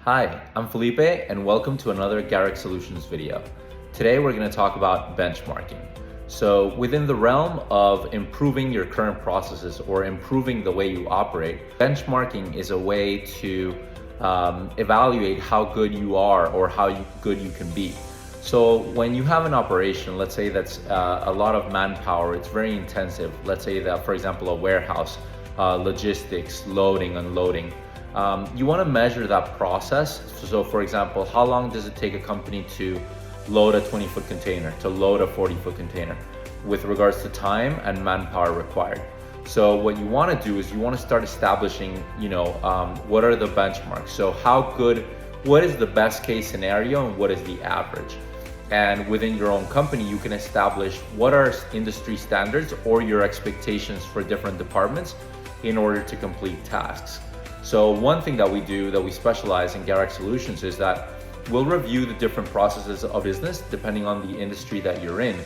Hi, I'm Felipe and welcome to another Garrick Solutions video. Today we're going to talk about benchmarking. So within the realm of improving your current processes or improving the way you operate, benchmarking is a way to evaluate how good you are or how good you can be. So when you have an operation, let's say that's a lot of manpower, it's very intensive. Let's say that, for example, a warehouse, logistics, loading, unloading. You want to measure that process. So for example, how long does it take a company to load a 20-foot container, to load a 40-foot container with regards to time and manpower required? So what you want to do is you want to start establishing, what are the benchmarks? So what is the best case scenario and what is the average? And within your own company, you can establish what are industry standards or your expectations for different departments in order to complete tasks. So one thing that we do, that we specialize in Garrick Solutions, is that we'll review the different processes of business depending on the industry that you're in.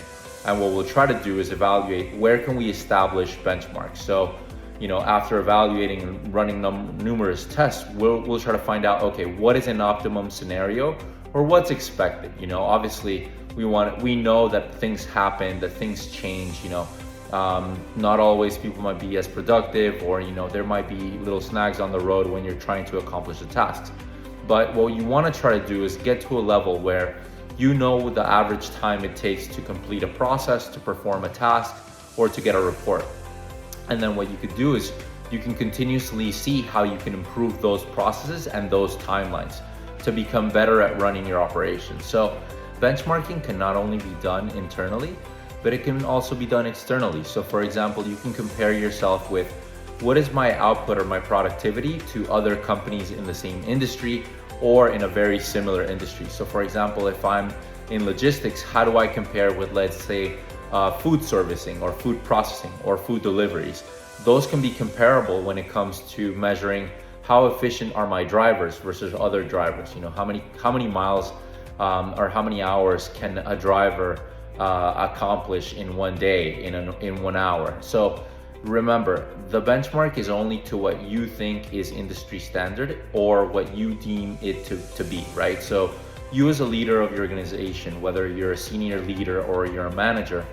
And what we'll try to do is evaluate where can we establish benchmarks. So, after evaluating and running numerous tests, we'll try to find out, okay, what is an optimum scenario or what's expected. Obviously we know that things happen, that things change, not always people might be as productive, or there might be little snags on the road when you're trying to accomplish a task. But what you want to try to do is get to a level where the average time it takes to complete a process, to perform a task, or to get a report. And then what you could do is you can continuously see how you can improve those processes and those timelines to become better at running your operation. So benchmarking can not only be done internally, but it can also be done externally. So for example, you can compare yourself with what is my output or my productivity to other companies in the same industry or in a very similar industry. So for example, if I'm in logistics, how do I compare with, let's say, food servicing or food processing or food deliveries? Those can be comparable when it comes to measuring how efficient are my drivers versus other drivers. How many miles or how many hours can a driver accomplish in one day, in 1 hour? So remember, the benchmark is only to what you think is industry standard or what you deem it to be, right? So you as a leader of your organization, whether you're a senior leader or you're a manager,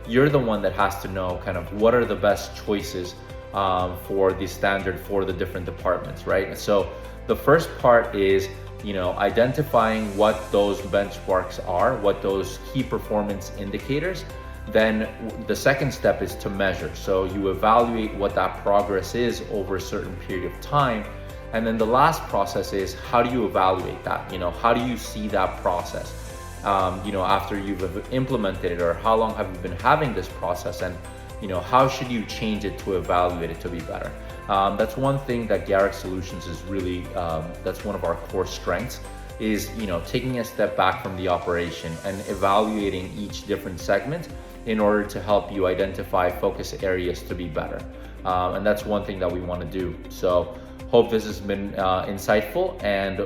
you're the one that has to know kind of what are the best choices for the standard for the different departments, right? So the first part is identifying what those benchmarks are, what those key performance indicators. Then the second step is to measure. So you evaluate what that progress is over a certain period of time. And then the last process is, how do you evaluate that? How do you see that process? After you've implemented it, or how long have you been having this process, and how should you change it to evaluate it to be better? That's one thing that Garrick Solutions is really, that's one of our core strengths, is taking a step back from the operation and evaluating each different segment in order to help you identify focus areas to be better. And that's one thing that we want to do. So hope this has been insightful, and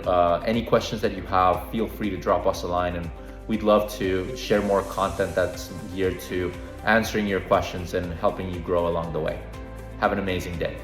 any questions that you have, feel free to drop us a line, and we'd love to share more content that's geared to answering your questions and helping you grow along the way. Have an amazing day.